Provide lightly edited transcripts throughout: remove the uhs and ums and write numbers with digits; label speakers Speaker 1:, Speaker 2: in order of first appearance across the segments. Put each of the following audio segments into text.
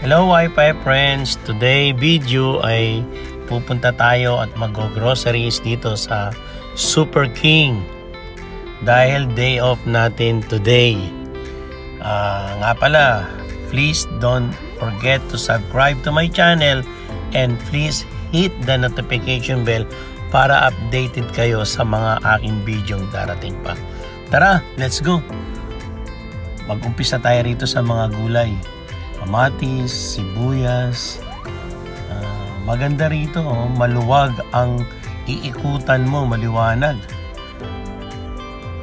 Speaker 1: Hello Wi-Fi friends! Today video ay pupunta tayo at mag-groceries dito sa Super King dahil day off natin today. Nga pala, please don't forget to subscribe to my channel and please hit the notification bell para updated kayo sa mga aking videong darating pa. Tara, let's go! Mag-umpisa tayo rito sa mga gulay. Kamatis, sibuyas. Maganda rito, maluwag ang iikutan mo, maliwanag.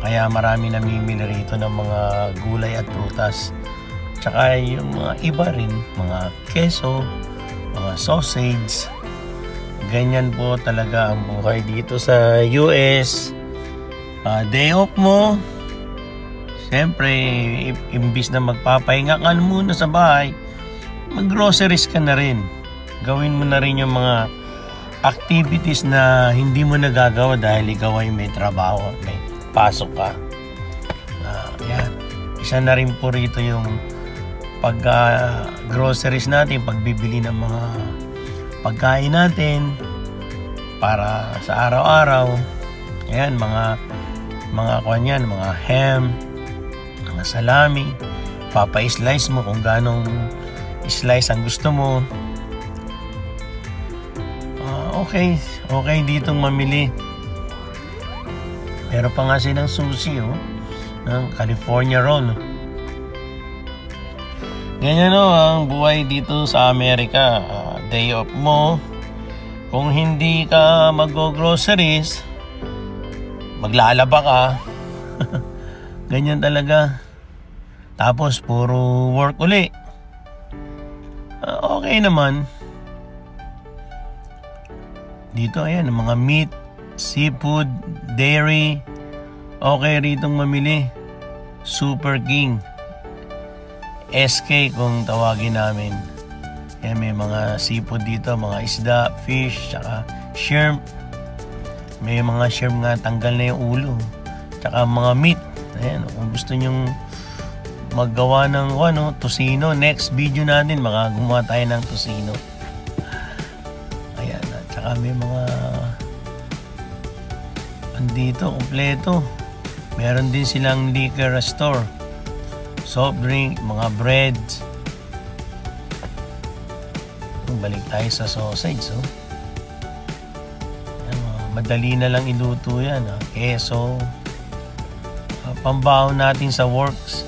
Speaker 1: Kaya marami namimili rito ng mga gulay at prutas. Tsaka yung mga iba rin, mga keso, mga sausage. Ganyan po talaga ang buhay dito sa US. Day off mo, siyempre, imbis na magpapahinga ka muna sa bahay, mag-groceries ka na rin. Gawin mo na rin yung mga activities na hindi mo nagagawa dahil ikaw ay may trabaho, may pasok ka. Yan. Isa na rin po rito yung pag-groceries natin, pagbibili ng mga pagkain natin para sa araw-araw. Ayan, mga kanyan, mga ham, mga salami, papa-slice mo kung ganong slice ang gusto mo. Okay ditong mamili. Meron pa nga silang sushi, ng California roll. Ganyan ang buhay dito sa Amerika. Day off mo, kung hindi ka mag-groceries, maglalaba ka. Ganyan talaga. Tapos puro work uli. Okay naman. Dito ayan, mga meat, seafood, dairy. Okay ritong mamili. Super King. SK kung tawagin namin. Ayan, may mga seafood dito, mga isda, fish, tsaka shrimp. May mga shrimp nga tanggal na yung ulo. Tsaka mga meat. Ayan, kung gusto nyong maggawa ng tosino, next video natin gumawa tayo ng tosino. Ayan, at saka may mga andito, kompleto. Meron din silang liquor store, soft drink, mga breads. Balik tayo sa sausage. Ayan, madali na lang iluto yan. Keso, pambaon natin sa works.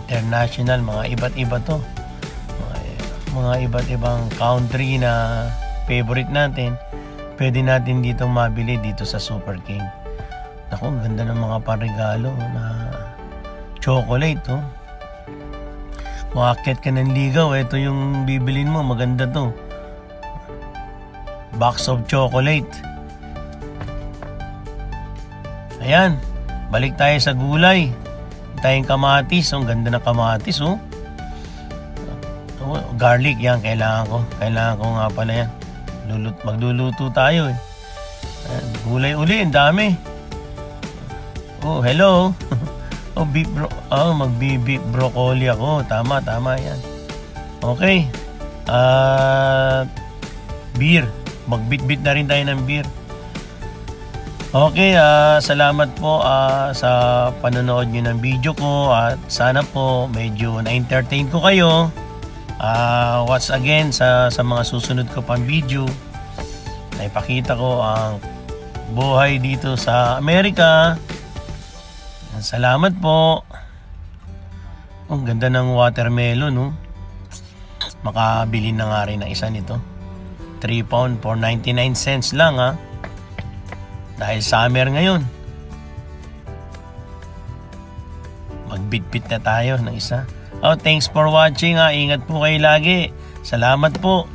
Speaker 1: International, mga iba't iba to, mga iba't ibang country na favorite natin, pwede natin dito mabili dito sa Super King. Naku, ganda ng mga parigalo na chocolate. Kung akit ka ng ligaw, ito yung bibilin mo, maganda to, box of chocolate. Ayan, balik tayo sa gulay. Tayong kamatis, ang ganda ng kamatis. Garlic yan, kailangan ko nga pala yan. Magluluto tayo Ayan, gulay uli, ang dami. Hello. Magbi-beef broccoli ako. Tama yan. Okay. Beer, magbit-bit na rin tayo ng beer. Okay, salamat po sa panonood nyo ng video ko at sana po medyo na-entertain ko kayo. Once again sa mga susunod ko pang video, naipakita ko ang buhay dito sa Amerika. Salamat po. Ang ganda ng watermelon, Makabili na nga rin ng isa nito. 3 pound for 99 cents lang, Dahil summer ngayon. Magbitbit na tayo ng isa. Thanks for watching, Ingat po kayo lagi. Salamat po.